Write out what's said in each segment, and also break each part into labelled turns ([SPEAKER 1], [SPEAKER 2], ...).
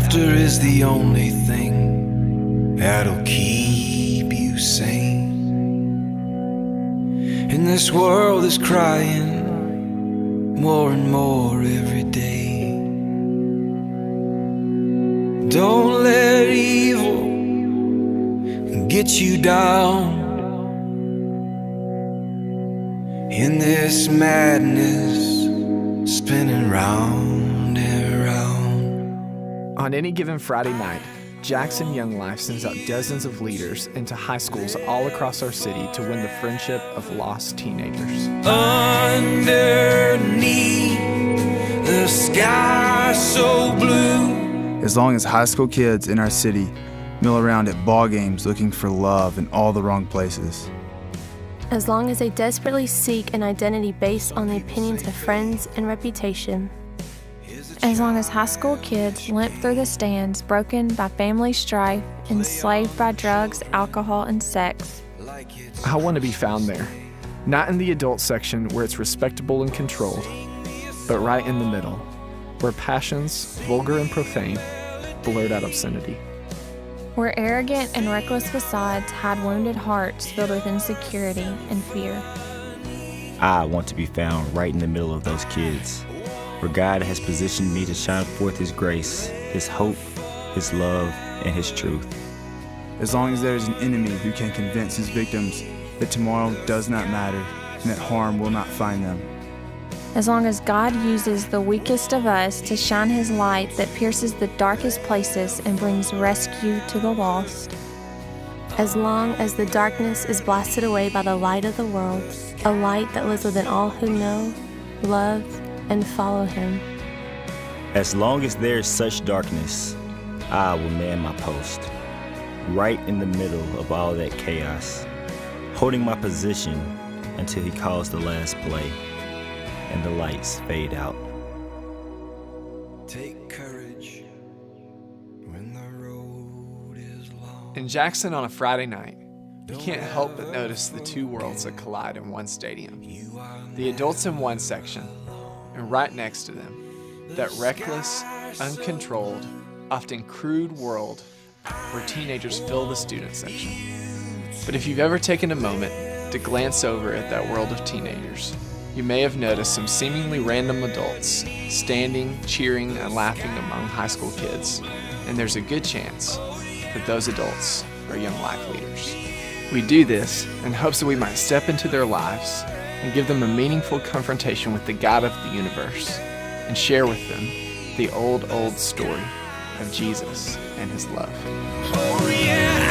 [SPEAKER 1] Laughter is the only thing that'll keep you sane. And this world is crying more and more every day. Don't let evil get you down in this madness spinning round and round.
[SPEAKER 2] On any given Friday night, Jackson Young Life sends out dozens of leaders into high schools all across our city to win the friendship of lost teenagers.
[SPEAKER 1] Underneath the sky so blue.
[SPEAKER 3] As long as high school kids in our city mill around at ball games looking for love in all the wrong places.
[SPEAKER 4] As long as they desperately seek an identity based on the opinions of friends and reputation.
[SPEAKER 5] As long as high school kids limp through the stands, broken by family strife, enslaved by drugs, alcohol, and sex.
[SPEAKER 2] I want to be found there, not in the adult section where it's respectable and controlled, but right in the middle, where passions, vulgar and profane, blurt out obscenity.
[SPEAKER 5] Where arrogant and reckless facades hide wounded hearts filled with insecurity and fear.
[SPEAKER 6] I want to be found right in the middle of those kids, where God has positioned me to shine forth His grace, His hope, His love, and His truth.
[SPEAKER 3] As long as there is an enemy who can convince his victims that tomorrow does not matter and that harm will not find them.
[SPEAKER 5] As long as God uses the weakest of us to shine His light that pierces the darkest places and brings rescue to the lost.
[SPEAKER 4] As long as the darkness is blasted away by the light of the world, a light that lives within all who know, love, and follow Him.
[SPEAKER 6] As long as there is such darkness, I will man my post, right in the middle of all that chaos, holding my position until He calls the last play and the lights fade out.
[SPEAKER 1] Take courage when the road is long.
[SPEAKER 2] In Jackson on a Friday night, you can't help but notice the two worlds that collide in one stadium. The adults in one section, and right next to them, that reckless, uncontrolled, often crude world where teenagers fill the student section. But if you've ever taken a moment to glance over at that world of teenagers, you may have noticed some seemingly random adults standing, cheering, and laughing among high school kids. And there's a good chance that those adults are Young Life leaders. We do this in hopes that we might step into their lives and give them a meaningful confrontation with the God of the universe and share with them the old story of Jesus and His love.
[SPEAKER 1] Oh yeah,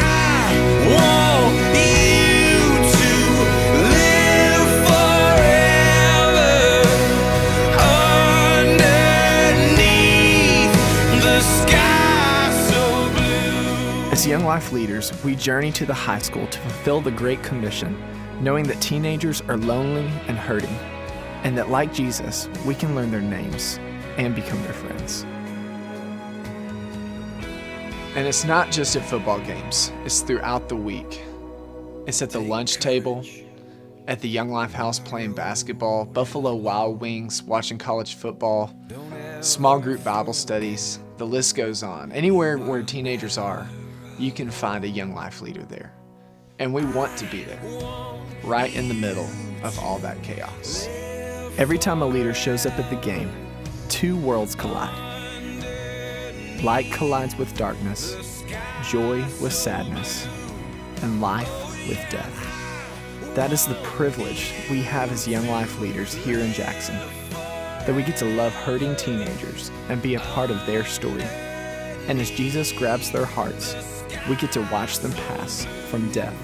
[SPEAKER 1] I want you to live forever underneath the sky so blue.
[SPEAKER 2] As Young Life leaders, we journey to the high school to fulfill the Great Commission, knowing that teenagers are lonely and hurting, and that like Jesus, we can learn their names and become their friends. And it's not just at football games, it's throughout the week. It's at the lunch table, at the Young Life house playing basketball, Buffalo Wild Wings watching college football, small group Bible studies, the list goes on. Anywhere where teenagers are, you can find a Young Life leader there. And we want to be there, right in the middle of all that chaos. Every time a leader shows up at the game, two worlds collide. Light collides with darkness, joy with sadness, and life with death. That is the privilege we have as Young Life leaders here in Jackson, that we get to love hurting teenagers and be a part of their story. And as Jesus grabs their hearts, we get to watch them pass from death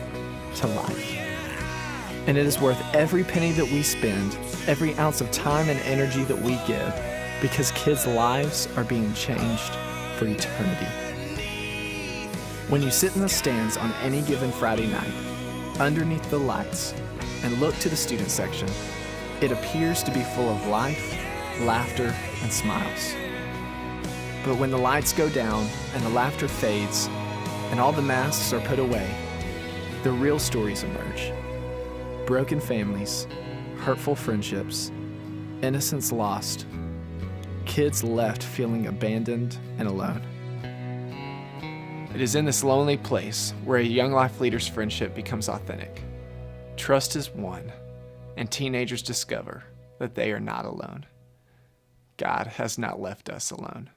[SPEAKER 2] to life. And it is worth every penny that we spend, every ounce of time and energy that we give, because kids' lives are being changed for eternity. When you sit in the stands on any given Friday night, underneath the lights, and look to the student section, it appears to be full of life, laughter, and smiles. But when the lights go down and the laughter fades and all the masks are put away, the real stories emerge. Broken families, hurtful friendships, innocence lost, kids left feeling abandoned and alone. It is in this lonely place where a young life leader's friendship becomes authentic. Trust is won, and teenagers discover that they are not alone. God has not left us alone.